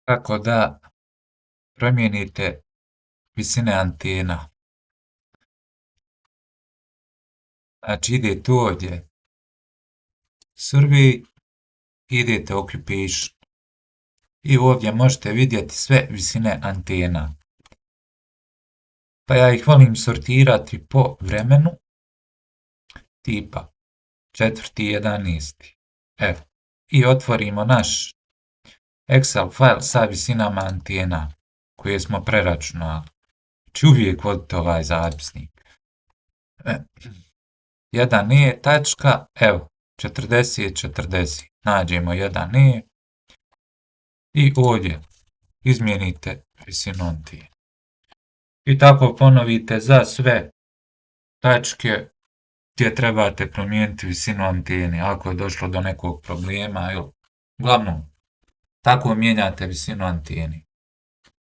Kako da promijenite visine antena. Znači idete ovdje, Survey, idete Occupation i ovdje možete vidjeti sve visine antena. Pa ja ih volim sortirati po vremenu, tipa 4.11. Evo, i otvorimo naš Excel file sa visinama antena koje smo preračunali. Znači uvijek vodite ovaj zapisnik. 1e tačka, evo, 40. Nađemo 1e i ovdje izmijenite visinu antene. I tako ponovite za sve tačke gdje trebate promijeniti visinu antene ako je došlo do nekog problema. Uglavnom, tako mijenjate visinu antene.